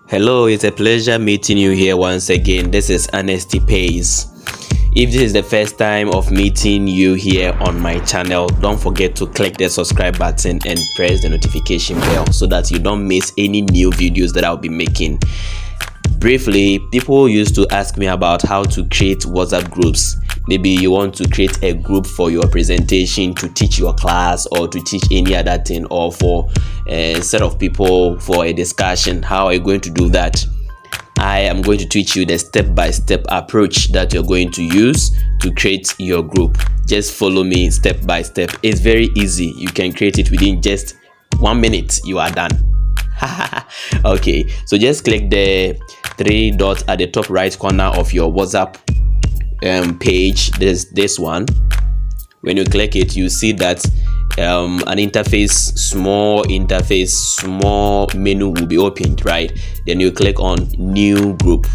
Hello, it's a pleasure meeting you here once again. This is Honesty Pays. If this is the first time of meeting you here on my channel, don't forget to click the subscribe button and press the notification bell so that you don't miss any new videos that I'll be making. Briefly, people used to ask me about how to create WhatsApp groups. Maybe you want to create a group for your presentation, to teach your class, or to teach any other thing, or for a set of people for a discussion. How are you going to do that? I am going to teach you the step-by-step approach that you're going to use to create your group. Just follow me step by step. It's very easy. You can create it within just 1 minute. You are done. Okay, so just click the three dots at the top right corner of your WhatsApp page. There's this one. When you click it, you see that an interface, small menu will be opened, right? Then you click on new group.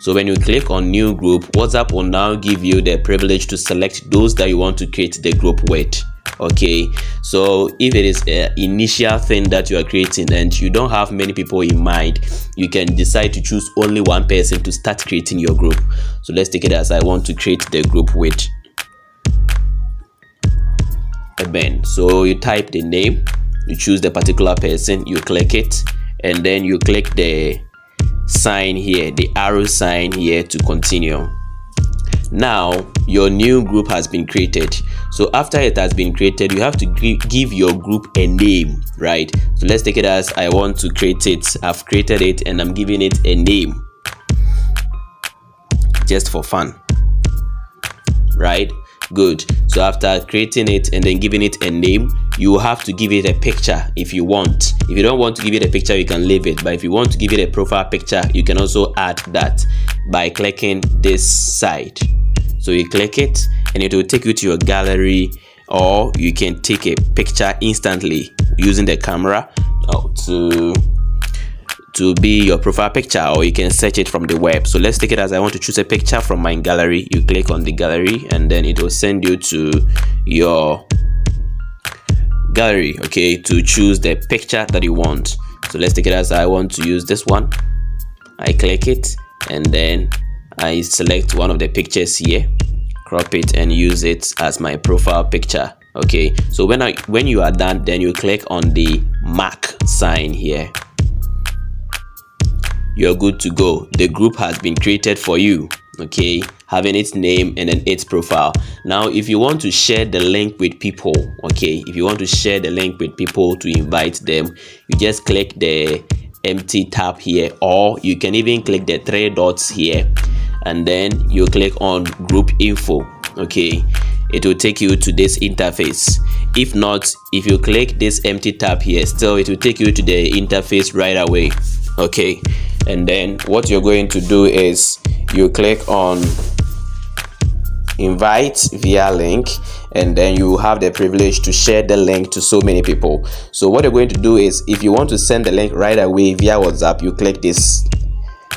So when you click on new group, WhatsApp will now give you the privilege to select those that you want to create the group with. Okay, so if it is an initial thing that you are creating and you don't have many people in mind, you can decide to choose only one person to start creating your group. So let's take it as I want to create the group with Ben. So you type the name, you choose the particular person, you click it, and then you click the sign here, the arrow sign here, to continue. Now your new group has been created. So after it has been created, you have to give your group a name, right? So let's take it as I want to create it. I've created it and I'm giving it a name just for fun, right? Good. So after creating it and then giving it a name, you have to give it a picture if you want. If you don't want to give it a picture, you can leave it, but if you want to give it a profile picture, you can also add that by clicking this side. So you click it and it will take you to your gallery, or you can take a picture instantly using the camera to be your profile picture, or you can search it from the web. So let's take it as I want to choose a picture from my gallery. You click on the gallery and then it will send you to your gallery, okay, to choose the picture that you want. So let's take it as I want to use this one. I click it and then I select one of the pictures here, crop it and use it as my profile picture. Okay, so when you are done, then you click on the mark sign here. You're good to go. The group has been created for you, okay, having its name and then its profile. Now if you want to share the link with people, okay, if you want to share the link with people to invite them, you just click the empty tab here, or you can even click the three dots here and then you click on group info. Okay, it will take you to this interface. If not, if you click this empty tab here, still it will take you to the interface right away. Okay, and then what you're going to do is you click on invite via link, and then you have the privilege to share the link to so many people. So what you're going to do is, if you want to send the link right away via WhatsApp, you click this.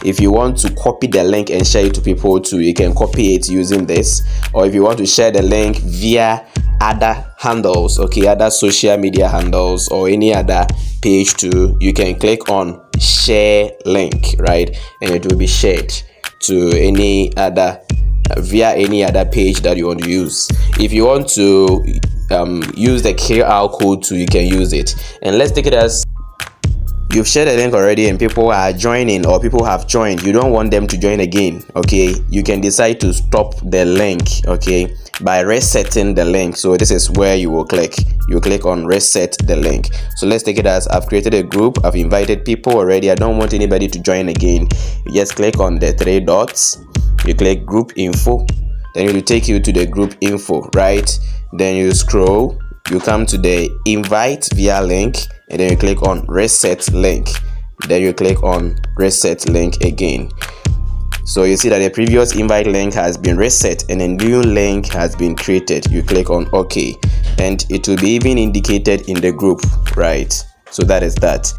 If you want to copy the link and share it to people too, you can copy it using this. Or if you want to share the link via other handles, okay, other social media handles or any other page too, you can click on share link, right, and it will be shared to any other via any other page that you want to use. If you want to use the QR code too, you can use it. And let's take it as you've shared a link already and people are joining, or people have joined, you don't want them to join again, okay, you can decide to stop the link, okay, by resetting the link. So this is where you will click on reset the link. So let's take it as I've created a group, I've invited people already, I don't want anybody to join again. You just click on the three dots, you click group info, then it will take you to the group info, right? Then you scroll, you come to the invite via link, and then you click on reset link, then you click on reset link again. So you see that the previous invite link has been reset and a new link has been created. You click on OK, and it will be even indicated in the group, right? So that is that.